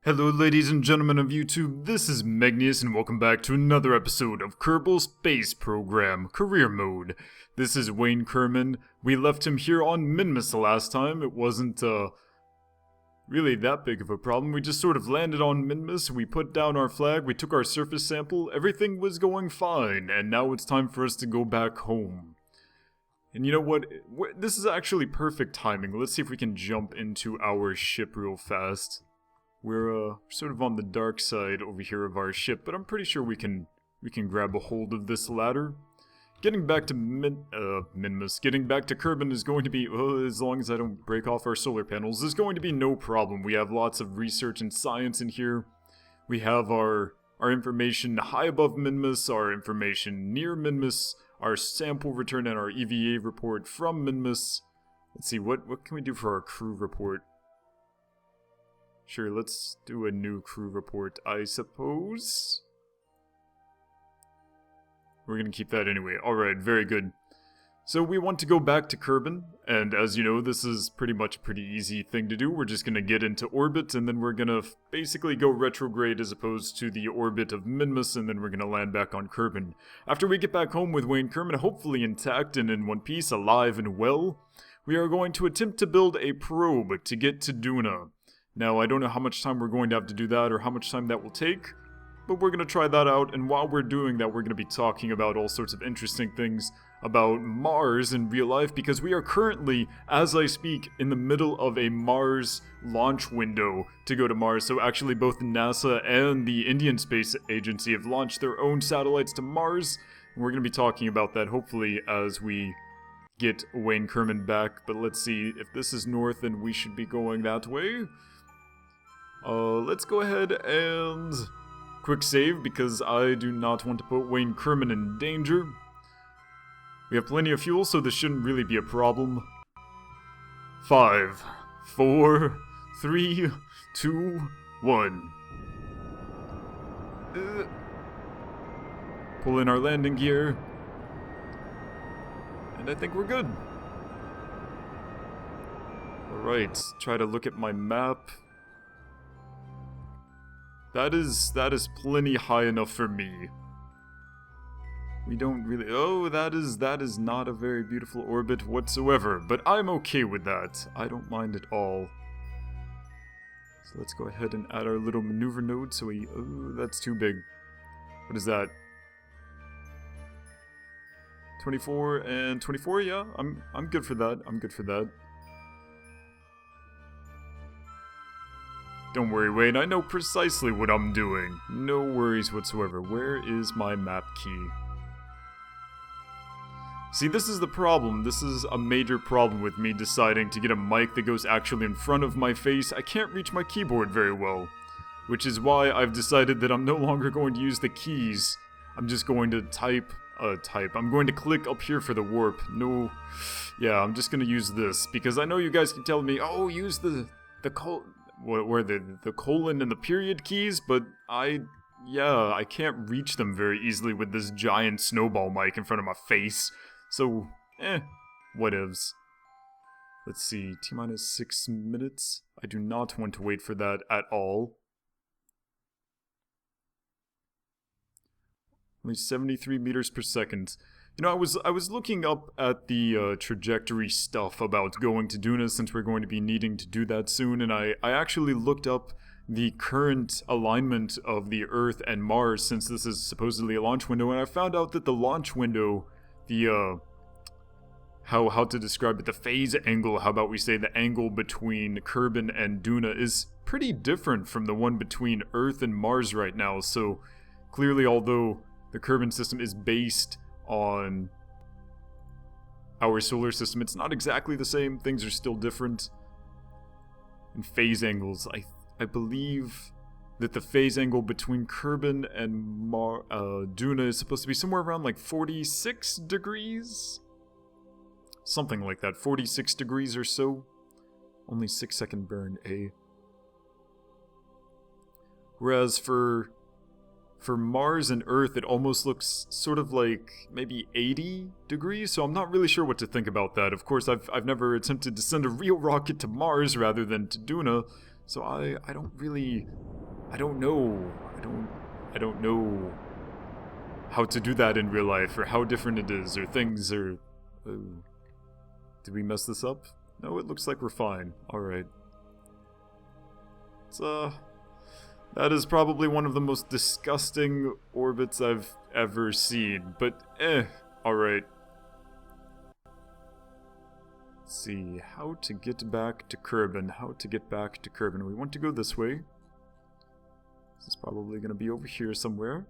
Hello ladies and gentlemen of YouTube, this is Megneous and welcome back to another episode of Kerbal Space Program, Career Mode. This is Wayne Kerbin. We left him here on Megneous the last time. It wasn't, really that big of a problem. We just sort of landed on Megneous, we put down our flag, we took our surface sample, everything was going fine, and now it's time for us to go back home. And you know what? This is actually perfect timing. Let's see if we can jump into our ship real fast. We're sort of on the dark side over here of our ship, but I'm pretty sure we can grab a hold of this ladder. Getting back to Megneous, getting back to Kerbin is going to be, as long as I don't break off our solar panels, is going to be no problem. We have lots of research and science in here. We have our information high above Megneous, our information near Megneous, our sample return and our EVA report from Megneous. Let's see, what can we do for our crew report? Sure, let's do a new crew report, I suppose. We're gonna keep that anyway. Alright, very good. So we want to go back to Kerbin, and as you know, this is pretty much a pretty easy thing to do. We're just gonna get into orbit, and then we're gonna basically go retrograde as opposed to the orbit of Megneous, and then we're gonna land back on Kerbin. After we get back home with Wayne Kerbin, hopefully intact and in one piece, alive and well, we are going to attempt to build a probe to get to Duna. Now, I don't know how much time we're going to have to do that or how much time that will take, but we're going to try that out, and while we're doing that, we're going to be talking about all sorts of interesting things about Mars in real life, because we are currently, as I speak, in the middle of a Mars launch window to go to Mars. So actually both NASA and the Indian Space Agency have launched their own satellites to Mars, and we're going to be talking about that hopefully as we get Wayne Kerbin back. But let's see, if this is north, then we should be going that way. Let's go ahead and quick save, because I do not want to put Wayne Kerbin in danger. We have plenty of fuel, so this shouldn't really be a problem. 5, 4, 3, 2, 1. Pull in our landing gear. And I think we're good. Alright, try to look at my map. That is plenty high enough for me. We don't really... Oh, that is not a very beautiful orbit whatsoever, but I'm okay with that. I don't mind at all. So let's go ahead and add our little maneuver node so we... Oh, that's too big. What is that? 24 and 24, yeah, I'm good for that. I'm good for that. Don't worry, Wayne, I know precisely what I'm doing. No worries whatsoever. Where is my map key? See, this is the problem. This is a major problem with me deciding to get a mic that goes actually in front of my face. I can't reach my keyboard very well, which is why I've decided that I'm no longer going to use the keys. I'm just going to type. I'm going to click up here for the warp. No, yeah, I'm just going to use this, because I know you guys keep telling me, oh, use the colon and the period keys, but I can't reach them very easily with this giant snowball mic in front of my face. So, whatevs. Let's see, T-minus 6 minutes. I do not want to wait for that at all. Only 73 meters per second. You know, I was looking up at the trajectory stuff about going to Duna, since we're going to be needing to do that soon, and I actually looked up the current alignment of the Earth and Mars, since this is supposedly a launch window, and I found out that the launch window, the how to describe it, the phase angle, how about we say the angle between Kerbin and Duna, is pretty different from the one between Earth and Mars right now. So clearly, although the Kerbin system is based on our solar system, it's not exactly the same. Things are still different. And phase angles, I believe that the phase angle between Kerbin and Duna is supposed to be somewhere around like 46 degrees? Something like that, 46 degrees or so. Only 6-second burn, eh? Whereas for Mars and Earth, it almost looks sort of like maybe 80 degrees, so I'm not really sure what to think about that. Of course, I've never attempted to send a real rocket to Mars rather than to Duna, so I don't really I don't know. I don't know how to do that in real life, or how different it is, or things are... Oh. Did we mess this up? No, it looks like we're fine. Alright. It's, that is probably one of the most disgusting orbits I've ever seen, but alright. Let's see, how to get back to Kerbin, We want to go this way. This is probably going to be over here somewhere.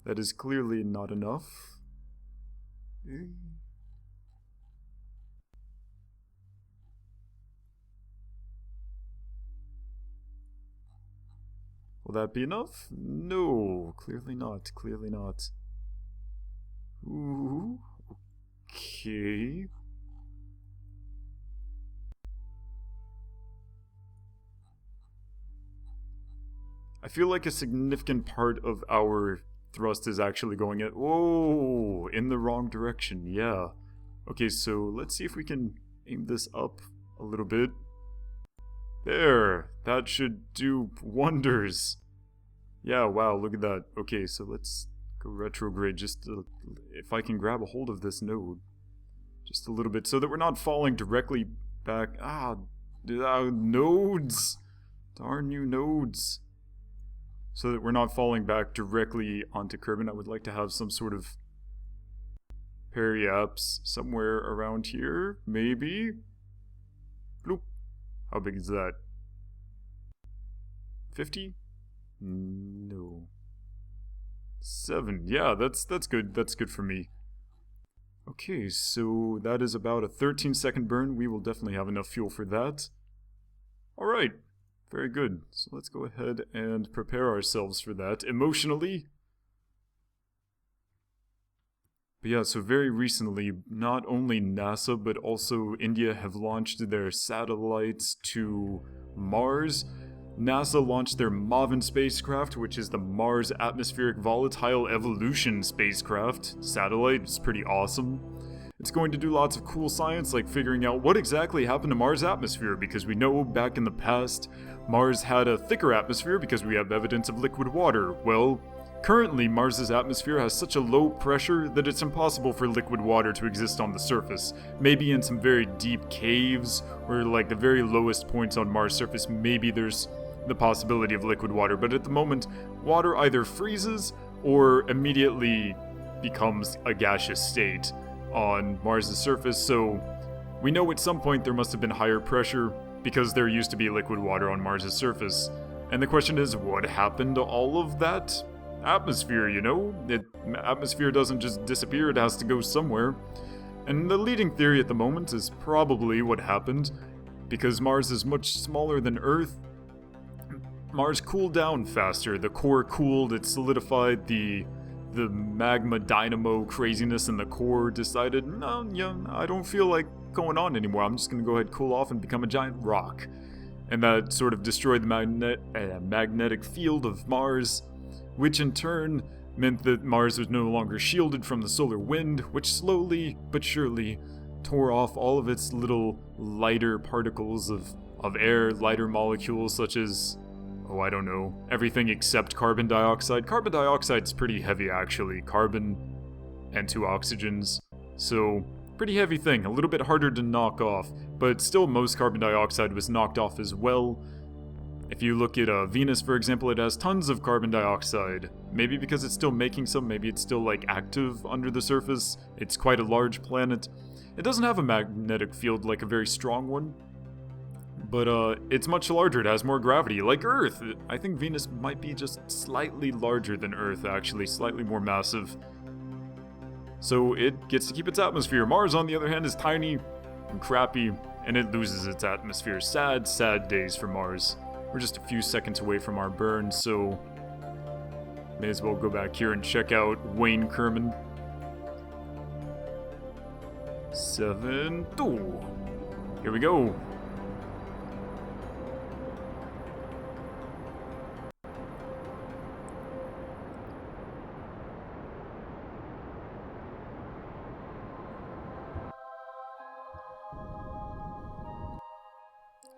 That is clearly not enough. Will that be enough? No, clearly not, clearly not. Ooh, okay. I feel like a significant part of our thrust is actually going at... Whoa! In the wrong direction, yeah. Okay, so let's see if we can aim this up a little bit. There! That should do wonders! Yeah, wow, look at that. Okay, so let's go retrograde just to, if I can grab a hold of this node. Just a little bit, so that we're not falling directly back... nodes! Darn you nodes! So that we're not falling back directly onto Kerbin. I would like to have some sort of periapse somewhere around here, maybe? Bloop. How big is that? 50? No. 7. Yeah, that's good. That's good for me. Okay, so that is about a 13-second burn. We will definitely have enough fuel for that. Alright. Very good. So let's go ahead and prepare ourselves for that emotionally. But yeah, so very recently, not only NASA, but also India have launched their satellites to Mars. NASA launched their MAVEN spacecraft, which is the Mars Atmospheric Volatile Evolution spacecraft satellite. It's pretty awesome. It's going to do lots of cool science, like figuring out what exactly happened to Mars' atmosphere, because we know back in the past, Mars had a thicker atmosphere because we have evidence of liquid water. Well, currently Mars' atmosphere has such a low pressure that it's impossible for liquid water to exist on the surface. Maybe in some very deep caves, or like the very lowest points on Mars' surface, maybe there's the possibility of liquid water, but at the moment, water either freezes or immediately becomes a gaseous state on Mars' surface, so we know at some point there must have been higher pressure because there used to be liquid water on Mars' surface. And the question is, what happened to all of that atmosphere, you know? Atmosphere doesn't just disappear, it has to go somewhere. And the leading theory at the moment is probably what happened, because Mars is much smaller than Earth. Mars cooled down faster, the core cooled, it solidified, the magma dynamo craziness in the core decided, no, yeah, I don't feel like going on anymore. I'm just going to go ahead, cool off, and become a giant rock. And that sort of destroyed the magnetic field of Mars, which in turn meant that Mars was no longer shielded from the solar wind, which slowly but surely tore off all of its little lighter particles of air, lighter molecules such as... oh, I don't know. Everything except carbon dioxide. Carbon dioxide's pretty heavy, actually. Carbon and 2 oxygens. So, pretty heavy thing. A little bit harder to knock off. But still, most carbon dioxide was knocked off as well. If you look at Venus, for example, it has tons of carbon dioxide. Maybe because it's still making some, maybe it's still, like, active under the surface. It's quite a large planet. It doesn't have a magnetic field like a very strong one. But it's much larger, it has more gravity, like Earth. I think Venus might be just slightly larger than Earth, actually, slightly more massive. So it gets to keep its atmosphere. Mars, on the other hand, is tiny and crappy, and it loses its atmosphere. Sad, sad days for Mars. We're just a few seconds away from our burn, so may as well go back here and check out Wayne Kerman. 7, 2. Here we go.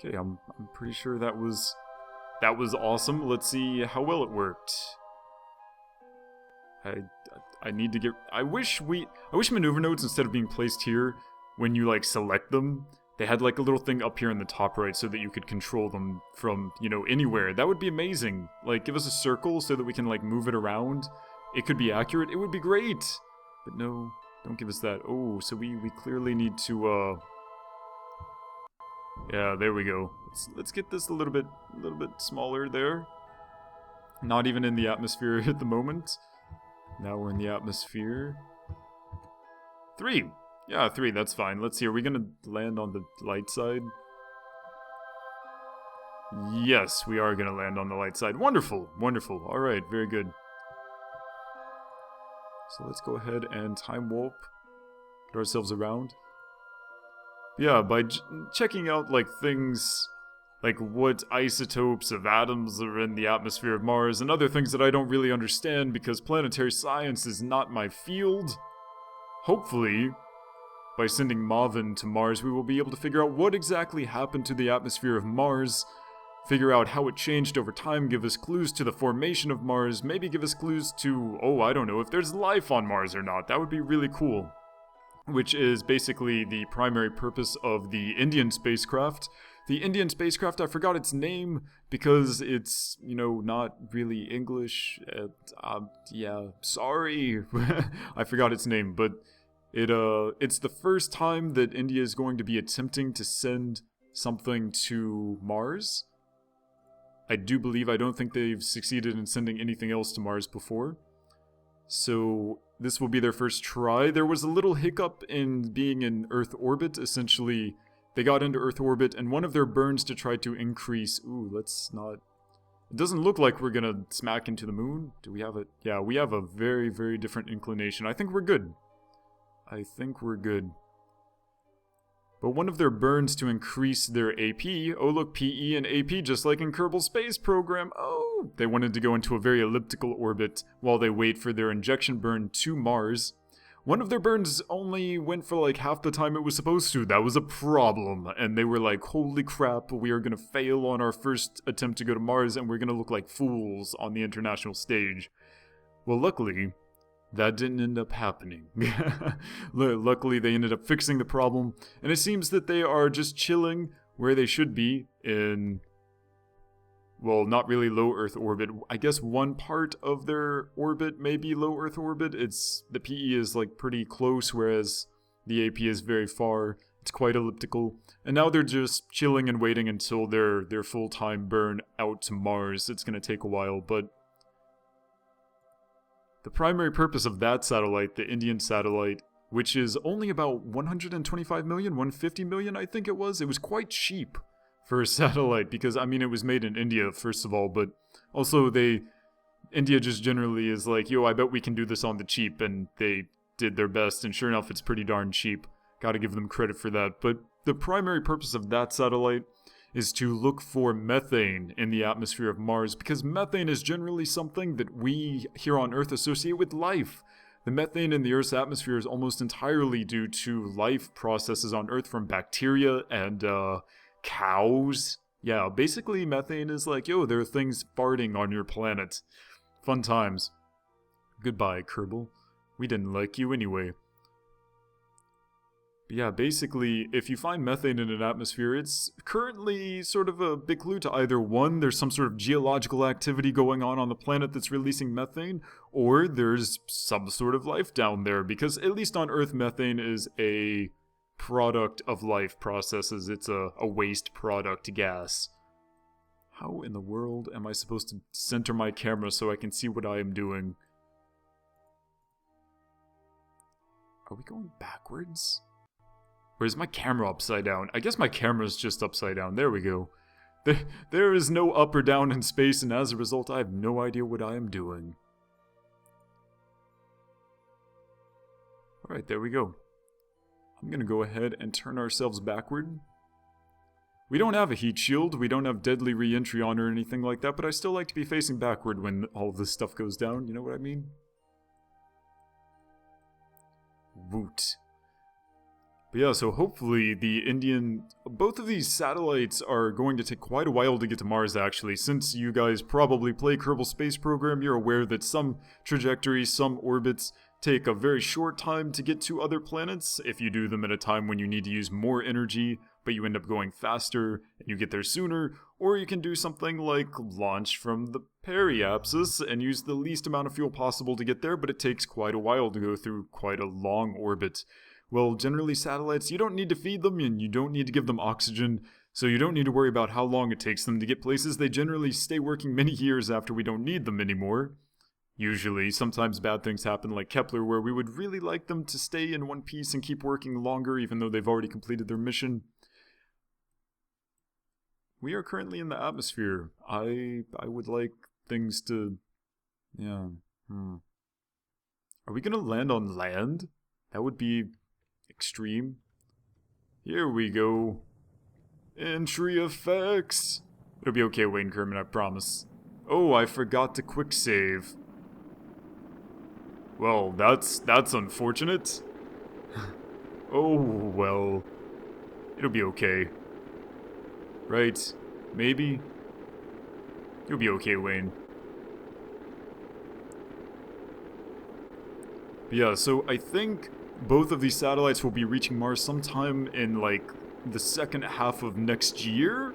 Okay, I'm pretty sure that was awesome. Let's see how well it worked. I need to get... I wish maneuver nodes, instead of being placed here, when you, like, select them, they had, like, a little thing up here in the top right so that you could control them from, you know, anywhere. That would be amazing. Like, give us a circle so that we can, like, move it around. It could be accurate. It would be great. But no, don't give us that. Oh, so we clearly need to, yeah, there we go. Let's get this a little bit smaller there. Not even in the atmosphere at the moment. Now we're in the atmosphere. 3! Yeah, 3, that's fine. Let's see, are we gonna land on the light side? Yes, we are gonna land on the light side. Wonderful, wonderful. Alright, very good. So let's go ahead and time warp. Get ourselves around. Yeah, by checking out, like, things... like what isotopes of atoms are in the atmosphere of Mars, and other things that I don't really understand because planetary science is not my field. Hopefully, by sending Marvin to Mars, we will be able to figure out what exactly happened to the atmosphere of Mars, figure out how it changed over time, give us clues to the formation of Mars, maybe give us clues to, oh, I don't know, if there's life on Mars or not. That would be really cool. Which is basically the primary purpose of the Indian spacecraft. The Indian spacecraft, I forgot its name because it's, you know, not really English. Yeah, sorry. I forgot its name, but it's the first time that India is going to be attempting to send something to Mars. I don't think they've succeeded in sending anything else to Mars before. So this will be their first try. There was a little hiccup in being in Earth orbit. Essentially, they got into Earth orbit, and one of their burns to try to increase... Ooh, let's not... It doesn't look like we're gonna smack into the moon. Do we have it? Yeah, we have a very, very different inclination. I think we're good. I think we're good. But one of their burns to increase their AP... Oh, look, PE and AP, just like in Kerbal Space Program. Oh! They wanted to go into a very elliptical orbit while they wait for their injection burn to Mars. One of their burns only went for like half the time it was supposed to. That was a problem. And they were like, holy crap, we are going to fail on our first attempt to go to Mars and we're going to look like fools on the international stage. Well, luckily, that didn't end up happening. Luckily, they ended up fixing the problem. And it seems that they are just chilling where they should be in... well, not really low Earth orbit. I guess one part of their orbit may be low Earth orbit. The PE is like pretty close, whereas the AP is very far. It's quite elliptical. And now they're just chilling and waiting until their full-time burn out to Mars. It's going to take a while, but the primary purpose of that satellite, the Indian satellite, which is only about 125 million, 150 million, I think it was quite cheap for a satellite, because, I mean, it was made in India, first of all, but also India just generally is like, yo, I bet we can do this on the cheap, and they did their best, and sure enough, it's pretty darn cheap. Gotta give them credit for that. But the primary purpose of that satellite is to look for methane in the atmosphere of Mars, because methane is generally something that we here on Earth associate with life. The methane in the Earth's atmosphere is almost entirely due to life processes on Earth from bacteria and, cows. Yeah, basically methane is like, yo, there are things farting on your planet. Fun times. Goodbye, Kerbal. We didn't like you anyway. But yeah, basically, if you find methane in an atmosphere, it's currently sort of a big clue to either one, there's some sort of geological activity going on the planet that's releasing methane, or there's some sort of life down there, because at least on Earth, methane is a product of life processes. It's a waste product gas. How in the world am I supposed to center my camera so I can see what I am doing? Are we going backwards? Or is my camera upside down? I guess my camera's just upside down. There we go. There is no up or down in space, and as a result, I have no idea what I am doing. Alright, there we go. I'm going to go ahead and turn ourselves backward. We don't have a heat shield, we don't have deadly re-entry on or anything like that, but I still like to be facing backward when all of this stuff goes down, you know what I mean? Woot. But yeah, so hopefully both of these satellites are going to take quite a while to get to Mars actually. Since you guys probably play Kerbal Space Program, you're aware that some trajectories, some orbits take a very short time to get to other planets if you do them at a time when you need to use more energy, but you end up going faster and you get there sooner, or you can do something like launch from the periapsis and use the least amount of fuel possible to get there, but it takes quite a while to go through quite a long orbit. Well, generally satellites, you don't need to feed them and you don't need to give them oxygen, so you don't need to worry about how long it takes them to get places. They generally stay working many years after we don't need them anymore. Usually, sometimes bad things happen like Kepler, where we would really like them to stay in one piece and keep working longer even though they've already completed their mission. We are currently in the atmosphere. I would like things to... yeah. Are we gonna land on land? That would be extreme. Here we go. Entry effects. It'll be okay, Wayne Kerman, I promise. Oh, I forgot to quick save. Well, that's unfortunate. Oh, well. It'll be okay. Right? Maybe? You'll be okay, Wayne. But yeah, so I think both of these satellites will be reaching Mars sometime in, like, the second half of next year?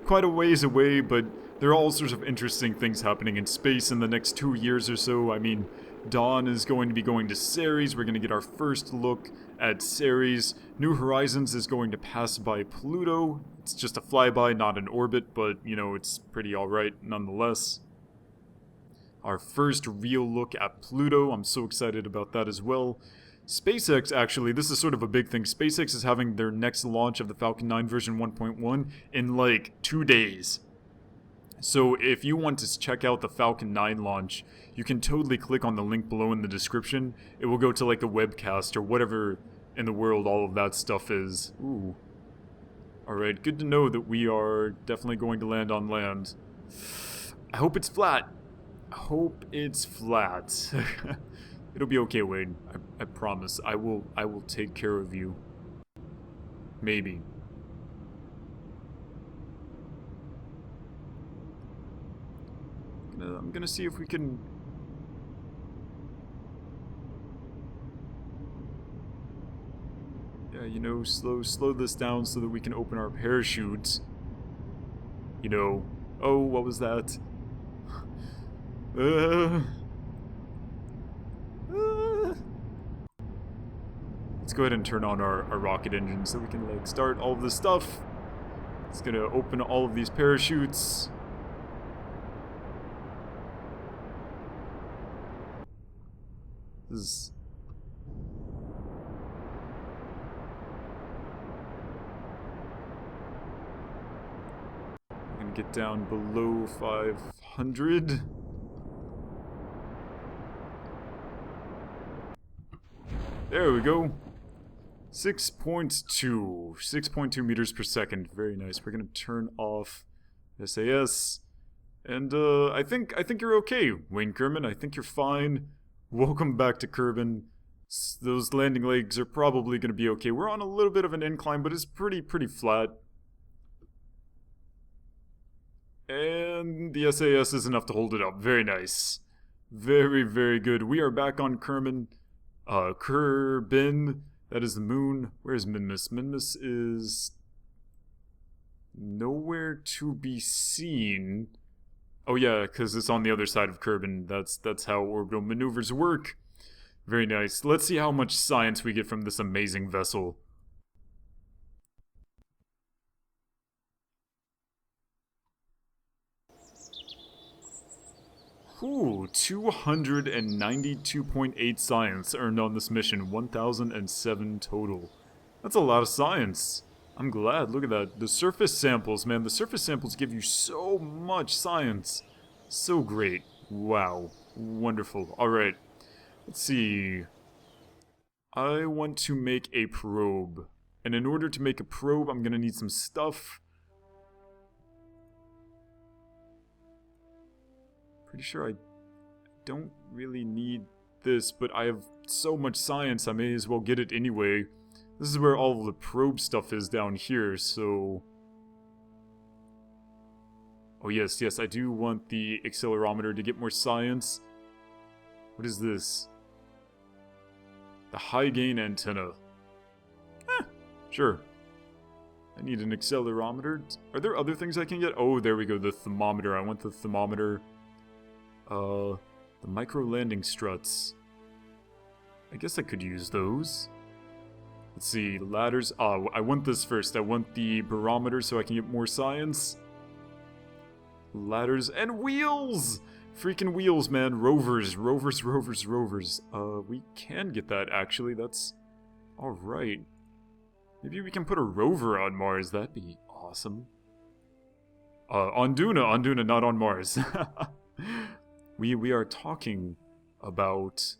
Quite a ways away, but there are all sorts of interesting things happening in space in the next 2 years or so. I mean, Dawn is going to be going to Ceres. We're going to get our first look at Ceres. New Horizons is going to pass by Pluto. It's just a flyby, not an orbit, but, you know, it's pretty alright nonetheless. Our first real look at Pluto. I'm so excited about that as well. SpaceX, actually, this is sort of a big thing. SpaceX is having their next launch of the Falcon 9 version 1.1 in like 2 days. So if you want to check out the Falcon 9 launch, you can totally click on the link below in the description. It will go to like the webcast or whatever in the world all of that stuff is. Ooh. Alright, good to know that we are definitely going to land on land. I hope it's flat. I hope it's flat. It'll be okay, Wade. I promise. I will take care of you. Maybe. I'm gonna see if we can... yeah, you know, slow this down so that we can open our parachutes. You know... oh, what was that? Let's go ahead and turn on our rocket engine so we can, like, start all of this stuff. It's gonna open all of these parachutes. This is... I'm gonna get down below 500. There we go. 6.2 meters per second. Very nice. We're gonna turn off SAS. And I think you're okay, Wayne Kerman. I think you're fine. Welcome back to Kerbin. Those landing legs are probably gonna be okay. We're on a little bit of an incline, but it's pretty flat. And the SAS is enough to hold it up. Very nice. Very good. We are back on Kerbin. Kerbin. That is the moon. Where's Megneous? Megneous is nowhere to be seen. Oh yeah, because it's on the other side of Kerbin. That's how orbital maneuvers work. Very nice. Let's see how much science we get from this amazing vessel. Ooh, 292.8 science earned on this mission. 1,007 total. That's a lot of science. I'm glad. Look at that. The surface samples, man. The surface samples give you so much science. So great. Wow. Wonderful. Alright. Let's see. I want to make a probe. And in order to make a probe, I'm going to need some stuff. Pretty sure I don't really need this, but I have so much science, I may as well get it anyway. This is where all of the probe stuff is down here, so... Oh yes, I do want the accelerometer to get more science. What is this? The high gain antenna. Sure. I need an accelerometer. Are there other things I can get? Oh, there we go, the thermometer. I want the thermometer. The micro landing struts. I guess I could use those. Let's see, ladders. I want this first. I want the barometer so I can get more science. Ladders and wheels! Freaking wheels, man. Rovers. We can get that, actually. That's alright. Maybe we can put a rover on Mars. That'd be awesome. On Duna, not on Mars. We are talking about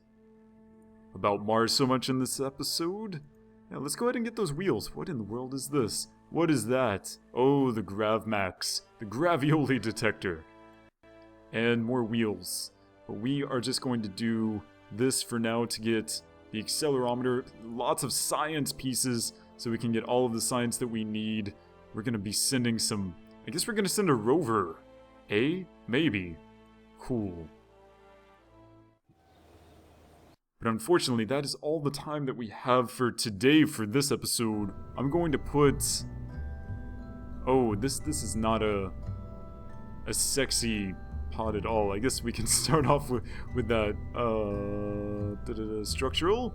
Mars so much in this episode. Yeah, let's go ahead and get those wheels. What in the world is this? What is that? Oh, the GravMax. The Gravioli detector. And more wheels. But we are just going to do this for now to get the accelerometer. Lots of science pieces so we can get all of the science that we need. We're going to be sending some... I guess we're going to send a rover. Maybe. Cool. But unfortunately, that is all the time that we have for today for this episode. I'm going to put... Oh, this is not a sexy pod at all. I guess we can start off with that, structural?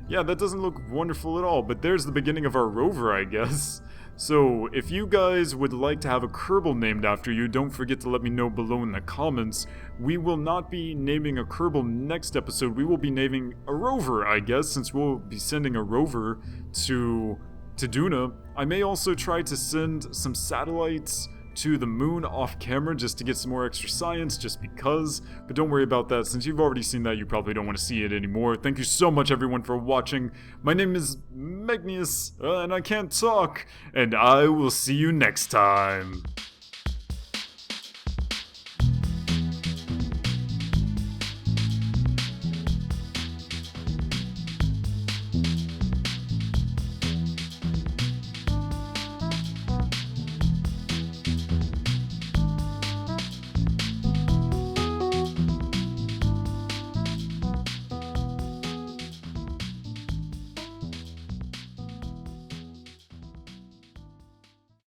Yeah, that doesn't look wonderful at all, but there's the beginning of our rover, I guess. So, if you guys would like to have a Kerbal named after you, don't forget to let me know below in the comments. We will not be naming a Kerbal next episode. We will be naming a rover, I guess, since we'll be sending a rover to Duna. I may also try to send some satellites to the moon off camera just to get some more extra science, just because. But don't worry about that, since you've already seen that, you probably don't want to see it anymore. Thank you so much, everyone, for watching. My name is Megneous, and I can't talk, and I will see you next time.